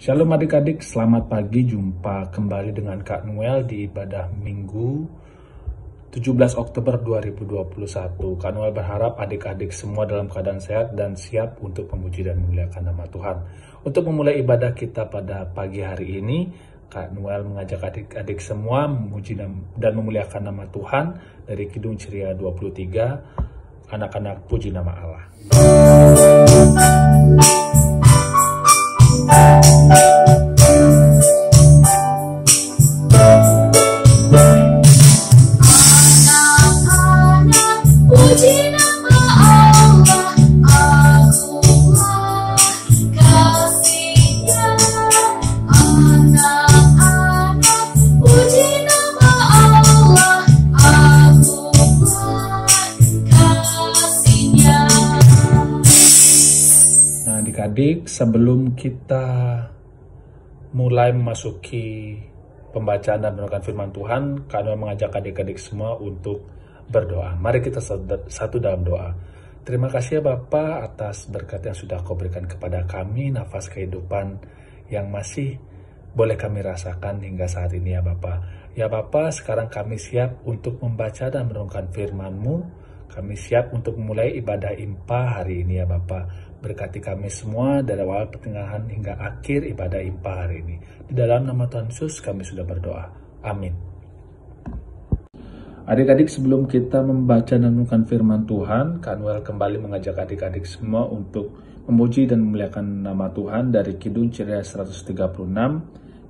Shalom adik-adik, selamat pagi. Jumpa kembali dengan Kak Noel di ibadah Minggu 17 Oktober 2021. Kak Noel berharap adik-adik semua dalam keadaan sehat dan siap untuk memuji dan memuliakan nama Tuhan. Untuk memulai ibadah kita pada pagi hari ini, Kak Noel mengajak adik-adik semua memuji dan memuliakan nama Tuhan dari Kidung Ceria 23, anak-anak puji nama Allah. Adik, sebelum kita mulai memasuki pembacaan dan merenungkan firman Tuhan, kami mengajak adik-adik semua untuk berdoa. Mari kita satu dalam doa. Terima kasih ya Bapa atas berkat yang sudah Kau berikan kepada kami, nafas kehidupan yang masih boleh kami rasakan hingga saat ini ya Bapa. Ya Bapa, sekarang kami siap untuk membaca dan merenungkan firman-Mu. Kami siap untuk memulai ibadah IMPA hari ini ya Bapa. Berkati kami semua dari awal pertengahan hingga akhir ibadah IMPA hari ini. Di dalam nama Tuhan Yesus kami sudah berdoa. Amin. Adik-adik, sebelum kita membaca dan merenungkan firman Tuhan, Kak Noel kembali mengajak adik-adik semua untuk memuji dan memuliakan nama Tuhan dari Kidung Ceria 136,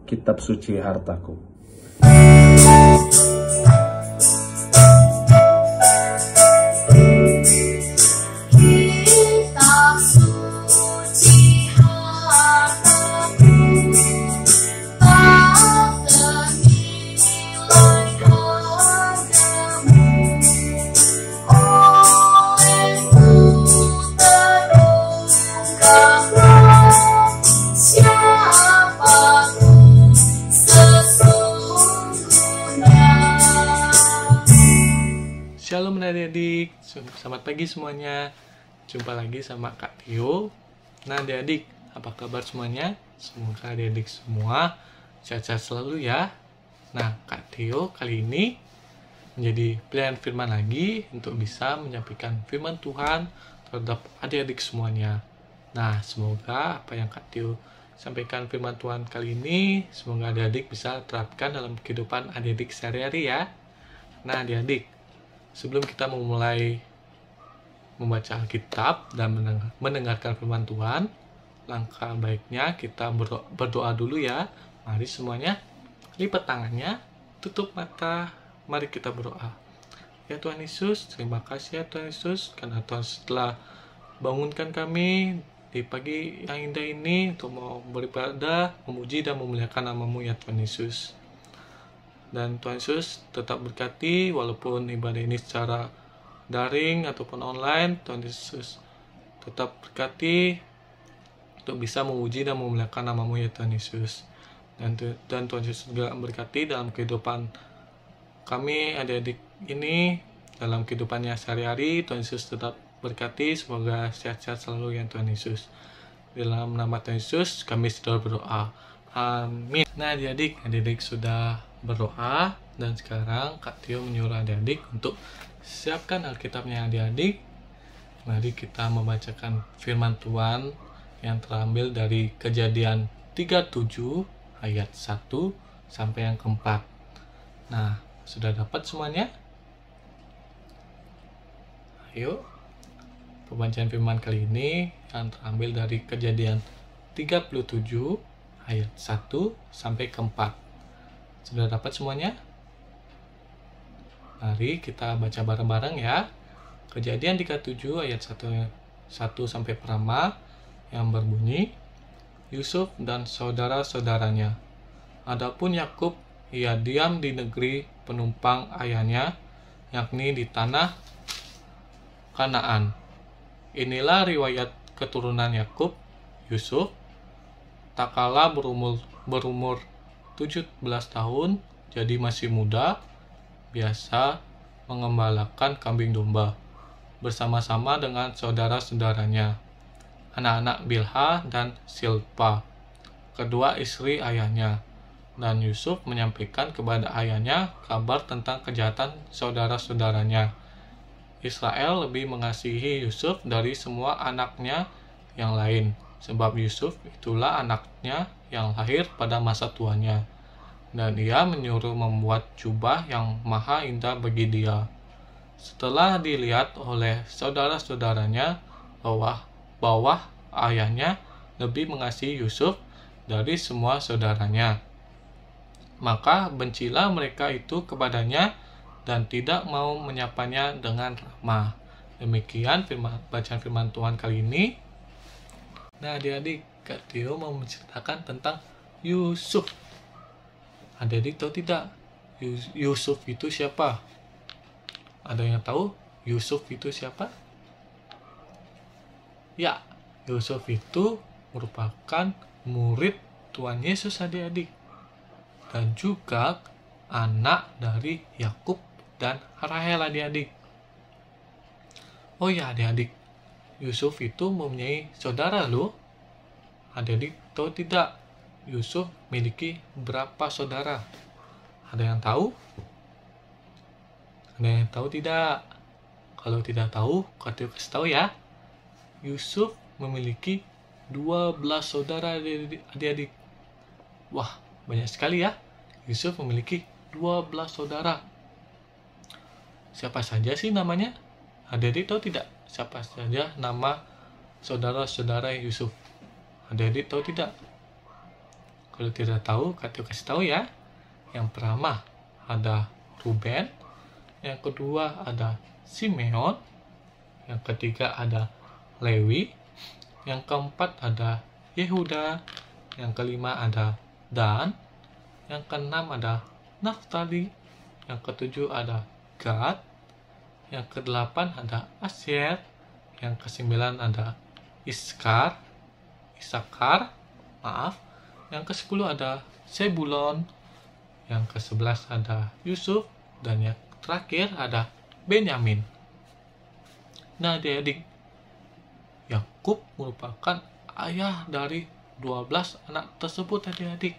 Kitab Suci Hartaku. Shalom adik-adik, selamat pagi semuanya. Jumpa lagi sama Kak Tio. Nah adik-adik, apa kabar semuanya? Semoga adik-adik semua sehat-sehat selalu ya. Nah Kak Tio kali ini menjadi pilihan firman lagi untuk bisa menyampaikan firman Tuhan terhadap adik-adik semuanya. Nah semoga apa yang Kak Tio sampaikan firman Tuhan kali ini, semoga adik-adik bisa terapkan dalam kehidupan adik-adik sehari-hari ya. Nah adik-adik, sebelum kita memulai membaca Alkitab dan mendengarkan firman Tuhan, langkah baiknya kita berdoa dulu ya. Mari semuanya lipat tangannya, tutup mata, mari kita berdoa. Ya Tuhan Yesus, terima kasih ya Tuhan Yesus, karena Tuhan setelah bangunkan kami di pagi yang indah ini untuk mau beribadah, memuji dan memuliakan nama-Mu ya Tuhan Yesus. Dan Tuhan Yesus tetap berkati walaupun ibadah ini secara daring ataupun online. Tuhan Yesus tetap berkati untuk bisa memuji dan memuliakan nama-Mu ya Tuhan Yesus. Dan Tuhan Yesus juga berkati dalam kehidupan kami adik-adik ini, dalam kehidupannya sehari-hari. Tuhan Yesus tetap berkati, semoga sehat-sehat selalu ya Tuhan Yesus. Dalam nama Tuhan Yesus kami sudah berdoa. Amin. Nah adik-adik sudah berdoa, dan sekarang Kak Tio menyuruh adik-adik untuk siapkan Alkitabnya adik-adik. Mari kita membacakan firman Tuhan yang terambil dari Kejadian 37 ayat 1 sampai yang keempat. Nah, sudah dapat semuanya? Ayo, pembacaan firman kali ini yang terambil dari Kejadian 37 ayat 1 sampai keempat. Sudah dapat semuanya? Mari kita baca bareng-bareng ya. Kejadian 37 ayat 1 sampai pertama yang berbunyi, Yusuf dan saudara-saudaranya. Adapun Yakub, ia diam di negeri penumpang ayahnya, yakni di tanah Kanaan. Inilah riwayat keturunan Yakub. Yusuf tak kala berumur 17 tahun, jadi masih muda, biasa mengembalakan kambing domba bersama-sama dengan saudara-saudaranya, anak-anak Bilha dan Silpa. kedua istri ayahnya. Dan Yusuf menyampaikan kepada ayahnya kabar tentang kejahatan saudara-saudaranya. Israel lebih mengasihi Yusuf dari semua anaknya yang lain, sebab Yusuf itulah anaknya yang lahir pada masa tuanya. Dan ia menyuruh membuat jubah yang maha indah bagi dia. Setelah dilihat oleh saudara-saudaranya bahwa ayahnya lebih mengasihi Yusuf dari semua saudaranya, maka bencilah mereka itu kepadanya dan tidak mau menyapanya dengan ramah. Demikian bacaan firman Tuhan kali ini. Nah, adik-adik, Kak Tio mau menceritakan tentang Yusuf. Adik-adik tahu tidak Yusuf itu siapa? Ada yang tahu Yusuf itu siapa? Ya, Yusuf itu merupakan murid Tuhan Yesus, adik-adik, dan juga anak dari Yakub dan Rahel, adik-adik. Oh ya, adik-adik, Yusuf itu mempunyai saudara loh. Adik-adik tahu tidak Yusuf memiliki berapa saudara? Ada yang tahu? Ada yang tahu tidak? Kalau tidak tahu, Kak kasih tahu ya. Yusuf memiliki 12 saudara, adik-adik. Wah, banyak sekali ya. Yusuf memiliki 12 saudara. Siapa saja sih namanya? Adik-adik tahu tidak? Siapa saja nama saudara-saudara Yusuf? Adik-adik tahu tidak? Kalau tidak tahu, Kak kasih tahu ya. Yang pertama ada Ruben, yang kedua ada Simeon, yang ketiga ada Lewi, yang keempat ada Yehuda, yang kelima ada Dan, yang keenam ada Naftali, yang ketujuh ada Gad, yang kedelapan ada Asyer, yang kesembilan ada Isakar, yang ke-10 ada Zebulon, yang ke-11 ada Yusuf, dan yang terakhir ada Benyamin. Nah, adik-adik, Yakub merupakan ayah dari 12 anak tersebut, adik-adik.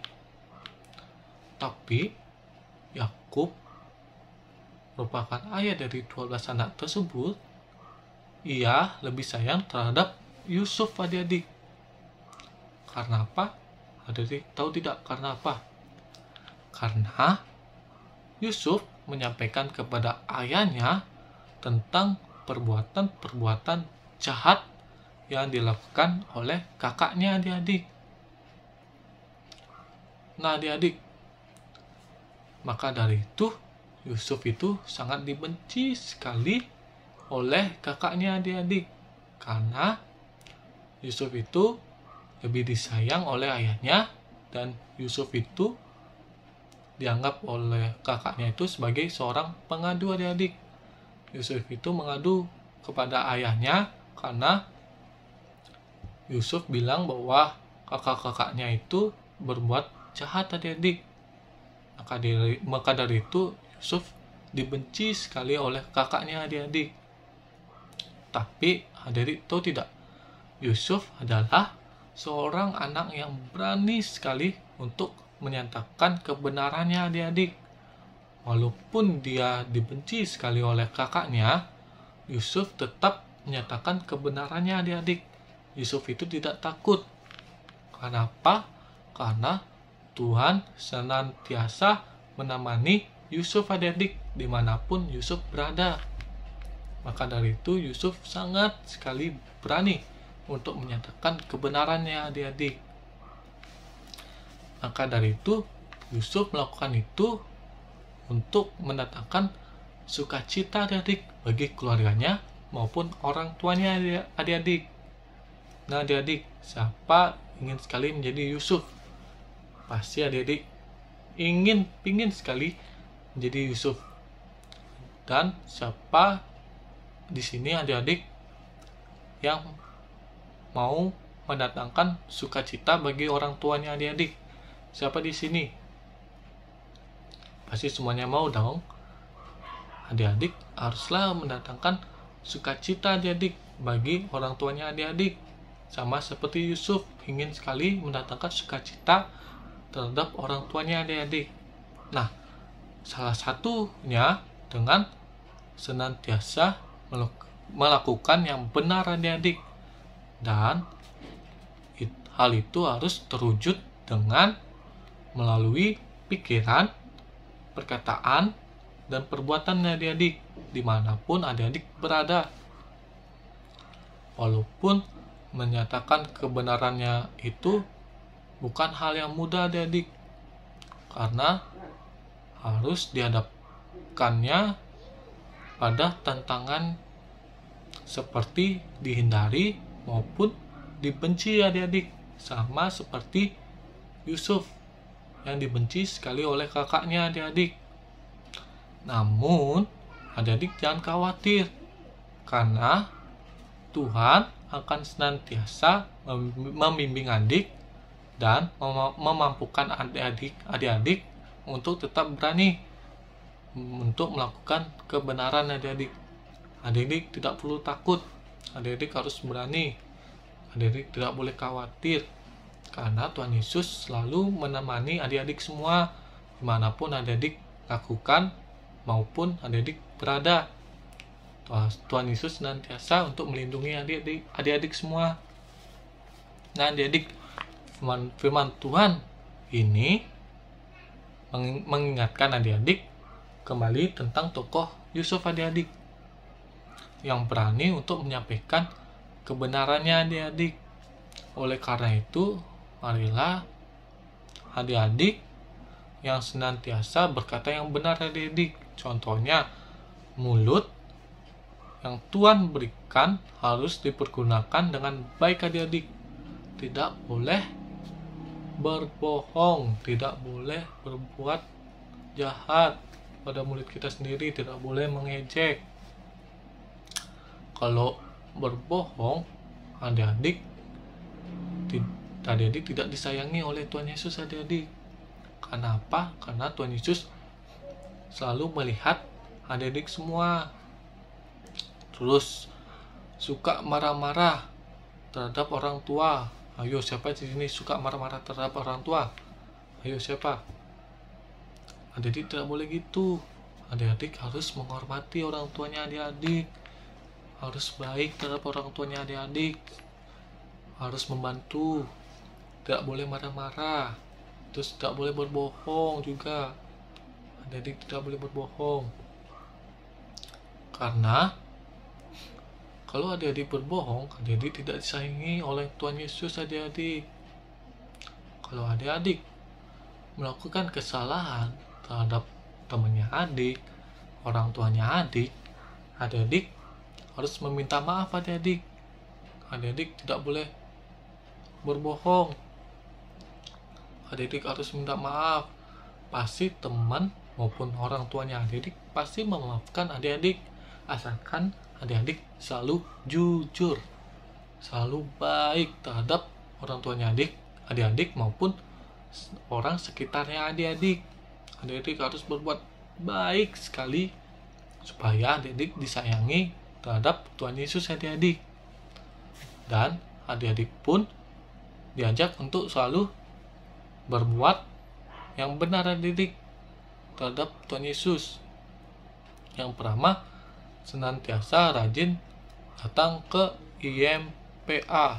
Tapi Yakub merupakan ayah dari 12 anak tersebut. Ia lebih sayang terhadap Yusuf, adik-adik. Karena apa? Adik-adik tahu tidak karena apa? Karena Yusuf menyampaikan kepada ayahnya tentang perbuatan-perbuatan jahat yang dilakukan oleh kakaknya, adik-adik. Nah, adik-adik, maka dari itu Yusuf itu sangat dibenci sekali oleh kakaknya, adik-adik. Karena Yusuf itu lebih disayang oleh ayahnya, dan Yusuf itu dianggap oleh kakaknya itu sebagai seorang pengadu, adik-adik. Yusuf itu mengadu kepada ayahnya karena Yusuf bilang bahwa kakak-kakaknya itu berbuat jahat, adik-adik. Maka dari itu Yusuf dibenci sekali oleh kakaknya, adik-adik. Tapi adik-adik tahu tidak, Yusuf adalah seorang anak yang berani sekali untuk menyatakan kebenarannya, adik-adik. Walaupun dia dibenci sekali oleh kakaknya, Yusuf tetap menyatakan kebenarannya, adik-adik. Yusuf itu tidak takut. Kenapa? Karena Tuhan senantiasa menemani Yusuf, adik-adik, dimanapun Yusuf berada. Maka dari itu Yusuf sangat sekali berani untuk menyatakan kebenarannya, adik-adik. Maka dari itu Yusuf melakukan itu untuk mendatangkan sukacita, adik-adik, bagi keluarganya maupun orang tuanya, adik-adik. Nah, adik-adik, siapa ingin sekali menjadi Yusuf? Pasti adik-adik pingin sekali menjadi Yusuf. Dan siapa di sini, adik-adik, yang mau mendatangkan sukacita bagi orang tuanya, adik-adik? Siapa di sini? Pasti semuanya mau dong. Adik-adik haruslah mendatangkan sukacita, adik-adik, bagi orang tuanya, adik-adik. sama seperti Yusuf ingin sekali mendatangkan sukacita terhadap orang tuanya adik-adik. Nah, salah satunya dengan senantiasa melakukan yang benar adik-adik. Dan hal itu harus terwujud dengan melalui pikiran, perkataan, dan perbuatan adik-adik dimanapun adik-adik berada. Walaupun menyatakan kebenarannya itu bukan hal yang mudah adik-adik, karena harus dihadapkannya pada tantangan seperti dihindari maupun dibenci adik-adik, sama seperti Yusuf yang dibenci sekali oleh kakaknya adik-adik. Namun adik-adik jangan khawatir, karena Tuhan akan senantiasa membimbing adik dan memampukan adik-adik untuk tetap berani untuk melakukan kebenaran adik-adik. Adik-adik tidak perlu takut, adik-adik harus berani. Adik-adik tidak boleh khawatir, karena Tuhan Yesus selalu menemani adik-adik semua dimanapun adik-adik lakukan maupun adik-adik berada. Tuhan Yesus senantiasa untuk melindungi adik-adik semua. Nah adik-adik, firman Tuhan ini mengingatkan adik-adik kembali tentang tokoh Yusuf adik-adik yang berani untuk menyampaikan kebenarannya adik-adik. Oleh karena itu, marilah adik-adik yang senantiasa berkata yang benar adik-adik. Contohnya, mulut yang Tuhan berikan harus dipergunakan dengan baik adik-adik. Tidak boleh berbohong, tidak boleh berbuat jahat pada mulut kita sendiri, tidak boleh mengejek. Kalau berbohong, adik-adik tidak disayangi oleh Tuhan Yesus adik-adik. Kenapa? Karena Tuhan Yesus selalu melihat adik-adik semua. Terus suka marah-marah terhadap orang tua. Ayo, siapa di sini suka marah-marah terhadap orang tua? Ayo, siapa? Adik-adik tidak boleh gitu. Adik-adik harus menghormati orang tuanya adik-adik. Harus baik terhadap orang tuanya adik-adik, harus membantu, tidak boleh marah-marah, terus tidak boleh berbohong juga. Adik-adik tidak boleh berbohong, karena kalau adik-adik berbohong, adik-adik tidak disayangi oleh Tuhan Yesus adik-adik. Kalau adik-adik melakukan kesalahan terhadap temannya adik, orang tuanya adik, adik-adik harus meminta maaf adik-adik. Adik-adik tidak boleh berbohong. Adik-adik harus minta maaf. Pasti teman maupun orang tuanya adik-adik pasti memaafkan adik-adik, asalkan adik-adik selalu jujur, selalu baik terhadap orang tuanya adik-adik maupun orang sekitarnya adik-adik. Adik-adik harus berbuat baik sekali supaya adik-adik disayangi terhadap Tuhan Yesus adik-adik. Dan adik-adik pun diajak untuk selalu berbuat yang benar adik-adik terhadap Tuhan Yesus. Yang pertama, senantiasa rajin datang ke IMPA.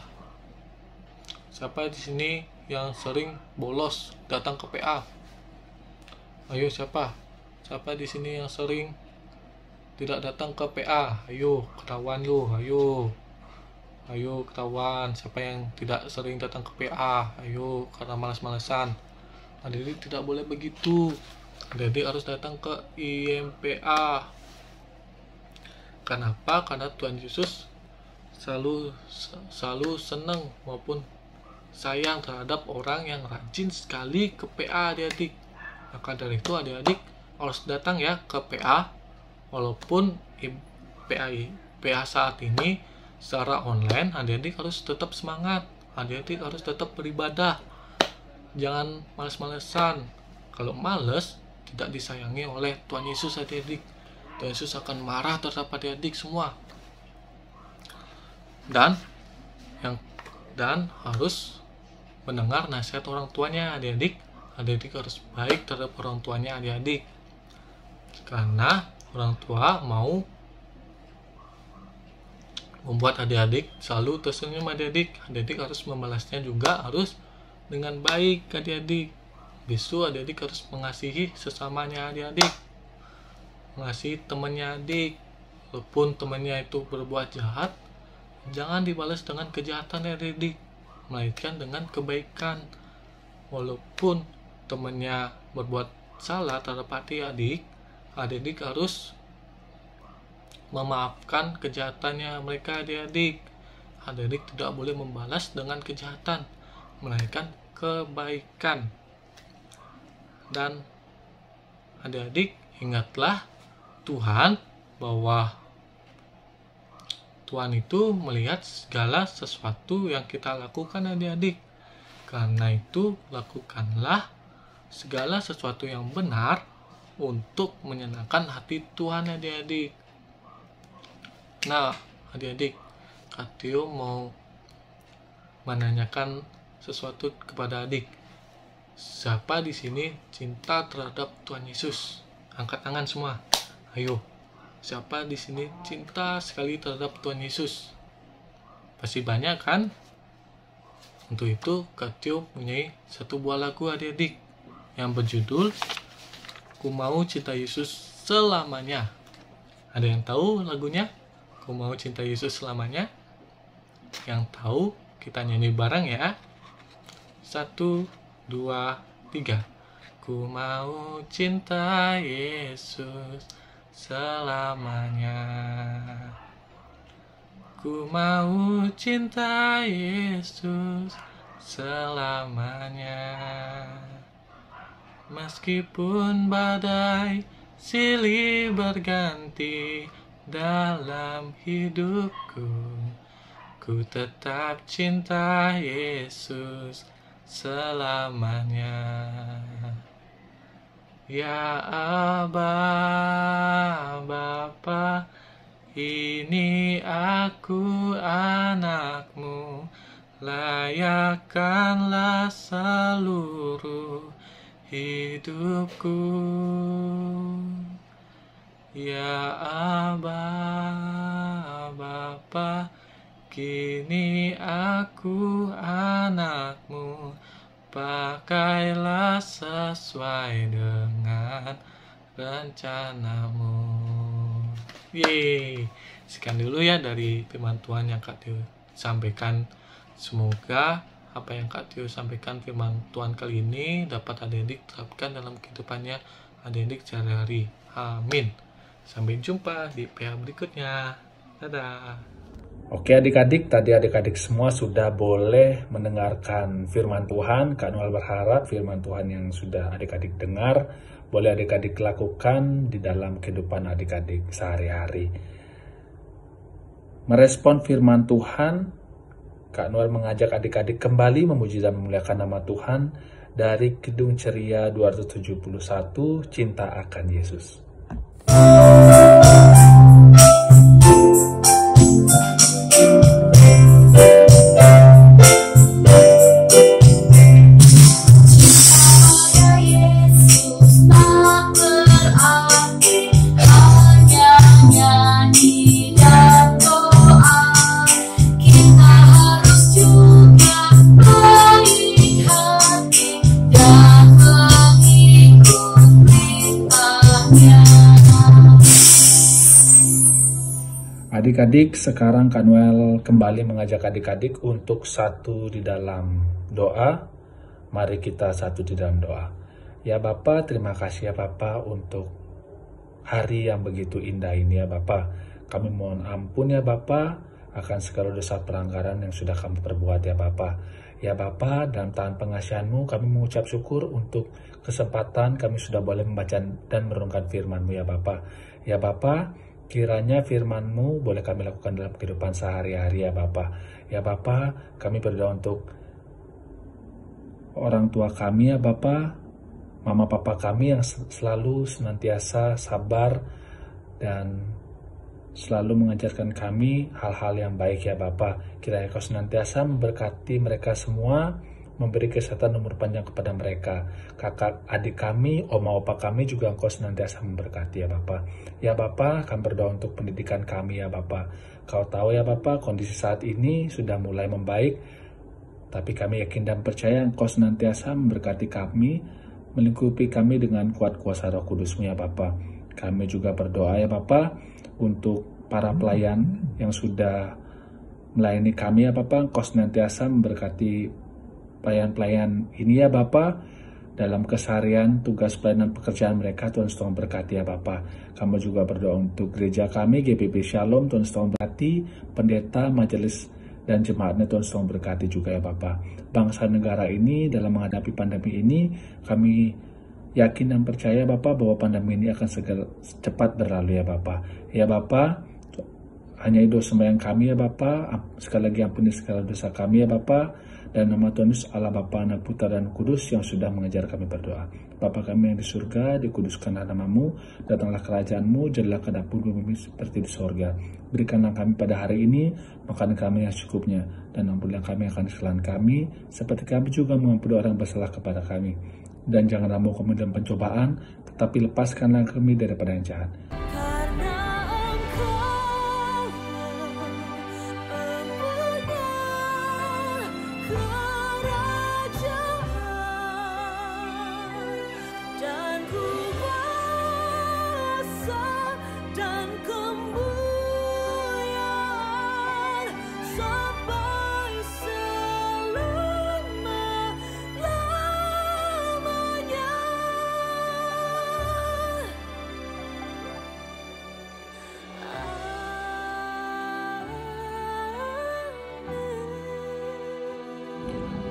Siapa di sini yang sering bolos datang ke PA? Ayo, siapa? Siapa di sini yang sering tidak datang ke PA? Ayo, ketahuan lu. Ayo ketahuan. Siapa yang tidak sering datang ke PA? Ayo, karena malas-malasan. Adik-adik tidak boleh begitu. Adik-adik harus datang ke IMPA. Kenapa? Karena Tuhan Yesus selalu senang maupun sayang terhadap orang yang rajin sekali ke PA adik-adik. Maka dari itu adik-adik harus datang ya ke PA. Walaupun PA saat ini secara online, adik-adik harus tetap semangat. Adik-adik harus tetap beribadah. Jangan males-malesan. Kalau males, tidak disayangi oleh Tuhan Yesus adik-adik. Tuhan Yesus akan marah terhadap adik-adik semua. Dan yang dan harus mendengar nasihat orang tuanya. Adik-adik harus baik terhadap orang tuanya adik-adik, karena orang tua mau membuat adik-adik selalu tersenyum. Adik-adik harus membalasnya juga harus dengan baik adik-adik. Besok adik-adik harus mengasihi sesamanya adik-adik, mengasihi temannya adik. Walaupun temannya itu berbuat jahat, jangan dibalas dengan kejahatan adik-adik, melainkan dengan kebaikan. Walaupun temannya berbuat salah terhadap adik-adik, adik-adik harus memaafkan kejahatannya mereka adik-adik. Adik-adik tidak boleh membalas dengan kejahatan, melainkan kebaikan. Dan adik-adik ingatlah Tuhan, bahwa Tuhan itu melihat segala sesuatu yang kita lakukan adik-adik. Karena itu lakukanlah segala sesuatu yang benar untuk menyenangkan hati Tuhan adik-adik. Nah adik-adik, Kak Tio mau menanyakan sesuatu kepada adik. Siapa di sini cinta terhadap Tuhan Yesus? Angkat tangan semua. Ayo. Siapa di sini cinta sekali terhadap Tuhan Yesus? Pasti banyak kan? Untuk itu Kak Tio punya satu buah lagu adik-adik yang berjudul Ku Mau Cinta Yesus Selamanya. Ada yang tahu lagunya? Ku Mau Cinta Yesus Selamanya? Yang tahu kita nyanyi bareng ya. 1, 2, 3. Ku mau cinta Yesus selamanya. Ku mau cinta Yesus selamanya. Meskipun badai silih berganti dalam hidupku, ku tetap cinta Yesus selamanya. Ya Aba, Bapa, ini aku anakmu, layakkanlah seluruh hidupku. Ya Aba, Bapa, kini aku anakmu, pakailah sesuai dengan rencanamu. Yeay, sekian dulu ya dari firman Tuhan yang Kak Tio sampaikan. Semoga apa yang Kak Tio sampaikan firman Tuhan kali ini dapat adik-adik terapkan dalam kehidupannya adik-adik sehari-hari. Amin. Sampai jumpa di PA berikutnya. Dadah. Oke adik-adik, tadi adik-adik semua sudah boleh mendengarkan firman Tuhan. Kak Noel berharap firman Tuhan yang sudah adik-adik dengar, boleh adik-adik lakukan di dalam kehidupan adik-adik sehari-hari. Merespon firman Tuhan, Kak Noel mengajak adik-adik kembali memuji dan memuliakan nama Tuhan dari Kidung Ceria 271, Cinta Akan Yesus. Adik-adik, sekarang Kak Noel kembali mengajak adik-adik untuk satu di dalam doa. Mari kita satu di dalam doa. Ya Bapa, terima kasih ya Bapa untuk hari yang begitu indah ini ya Bapa. Kami mohon ampun ya Bapa akan segala dosa pelanggaran yang sudah kami perbuat ya Bapa. Ya Bapa, dalam tangan pengasihan-Mu kami mengucap syukur untuk kesempatan kami sudah boleh membaca dan merenungkan firman-Mu ya Bapa. Ya Bapa, kiranya firman-Mu boleh kami lakukan dalam kehidupan sehari-hari ya Bapa. Ya Bapa, kami berdoa untuk orang tua kami ya Bapa, mama papa kami yang selalu senantiasa sabar dan selalu mengajarkan kami hal-hal yang baik ya Bapa. Kiranya Kau senantiasa memberkati mereka semua, memberi kesehatan umur panjang kepada mereka. Kakak adik kami, oma opa kami juga Engkau senantiasa memberkati ya Bapa. Ya Bapa, kami berdoa untuk pendidikan kami ya Bapa. Kau tahu ya Bapa, kondisi saat ini sudah mulai membaik, tapi kami yakin dan percaya Engkau senantiasa memberkati kami, melingkupi kami dengan kuat kuasa Roh Kudus-Mu ya Bapa. Kami juga berdoa ya Bapa untuk para pelayan yang sudah melayani kami ya Bapa. Engkau senantiasa memberkati pelayan-pelayan ini ya Bapa, dalam keseharian tugas pelayanan pekerjaan mereka. Tuhan Yesus berkati ya Bapa. Kami juga berdoa untuk gereja kami GBB Shalom. Tuhan Yesus berkati pendeta, majelis dan jemaatnya. Tuhan Yesus berkati juga ya Bapa. Bangsa negara ini dalam menghadapi pandemi ini, kami yakin dan percaya Bapa bahwa pandemi ini akan segera cepat berlalu ya Bapa. Ya Bapa, hanya itu sembahyang kami ya Bapa. Sekali lagi ampuni segala dosa kami ya Bapa. Dan nama Tuhan Yesus Allah Bapa, Anak, Putra dan Kudus yang sudah mengajar kami berdoa. Bapa kami yang di surga, dikuduskanlah nama-Mu, datanglah kerajaan-Mu, jadilah kehendak-Mu di bumi seperti di sorga. Berikanlah kami pada hari ini makanan kami yang secukupnya, dan ampunilah kami akan kesalahan kami, seperti kami juga mengampuni orang bersalah kepada kami. Dan janganlah mau kami dalam pencobaan, tetapi lepaskanlah kami daripada yang jahat.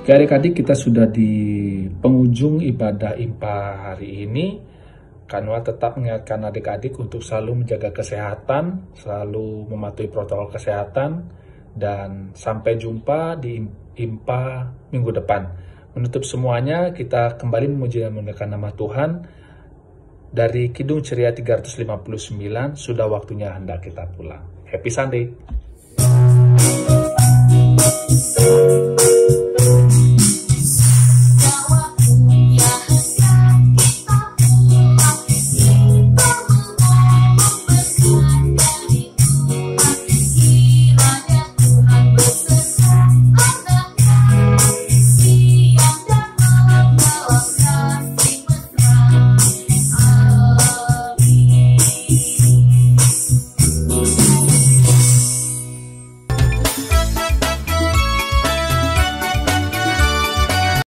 Adik-adik, kita sudah di penghujung ibadah IMPA hari ini. Kanwa tetap mengingatkan adik-adik untuk selalu menjaga kesehatan, selalu mematuhi protokol kesehatan, dan sampai jumpa di IMPA minggu depan. Menutup semuanya, kita kembali memuji dan memuliakan nama Tuhan. Dari Kidung Ceria 359, sudah waktunya hendak kita pulang. Happy Sunday!